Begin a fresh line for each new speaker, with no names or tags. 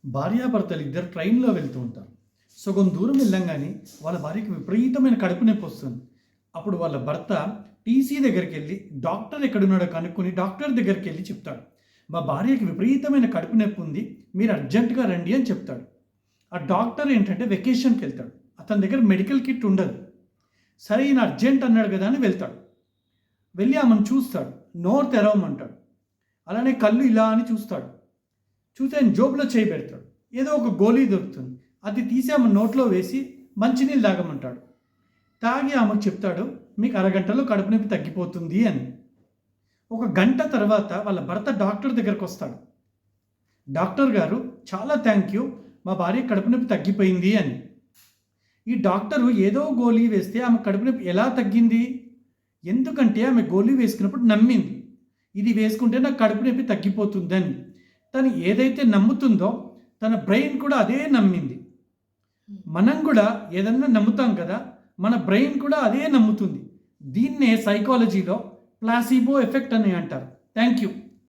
భార్యాభర్తలు ఇద్దరు ట్రైన్లో వెళ్తూ ఉంటారు. సగం దూరం వెళ్ళంగానే వాళ్ళ భార్యకి విపరీతమైన కడుపు నొప్పి వస్తుంది. అప్పుడు వాళ్ళ భర్త టీసీ దగ్గరికి వెళ్ళి డాక్టర్ ఎక్కడున్నాడో కనుక్కొని డాక్టర్ దగ్గరికి వెళ్ళి చెప్తాడు, మా భార్యకి విపరీతమైన కడుపు నొప్పి ఉంది, మీరు అర్జెంటుగా రండి అని చెప్తాడు. ఆ డాక్టర్ ఏంటంటే వెకేషన్కి వెళ్తాడు, అతని దగ్గర మెడికల్ కిట్ ఉండదు. సరే ఈయన అర్జెంట్ అన్నాడు కదా అని వెళ్తాడు. వెళ్ళి ఆమెను చూస్తాడు, నోరు తెరవమంటాడు. అలానే కళ్ళు ఇలా అని చూస్తాడు. చూసి ఆయన జోబులో చేయి పెడతాడు. ఏదో ఒక గోళీ దొరుకుతుంది, అది తీసి ఆమె నోట్లో వేసి మంచినీళ్ళు తాగమంటాడు. తాగి ఆమెకు చెప్తాడు, మీకు అరగంటలో కడుపు నొప్పి తగ్గిపోతుంది అని. ఒక గంట తర్వాత వాళ్ళ భర్త డాక్టర్ దగ్గరకు వస్తాడు. డాక్టర్ గారు చాలా థ్యాంక్ యూ, మా భార్య కడుపు నొప్పి తగ్గిపోయింది అని. ఈ డాక్టరు ఏదో గోళీ వేస్తే ఆమె కడుపు నొప్పి ఎలా తగ్గింది? ఎందుకంటే ఆమె గోళీ వేసుకున్నప్పుడు నమ్మింది, ఇది వేసుకుంటే నాకు కడుపు నొప్పి తగ్గిపోతుందని. తను ఏదైతే నమ్ముతుందో తన బ్రెయిన్ కూడా అదే నమ్మింది. మనం కూడా ఏదన్నా నమ్ముతాం కదా, మన బ్రెయిన్ కూడా అదే నమ్ముతుంది. దీన్నే సైకాలజీలో ప్లాసిబో ఎఫెక్ట్ అని అంటారు. Thank you.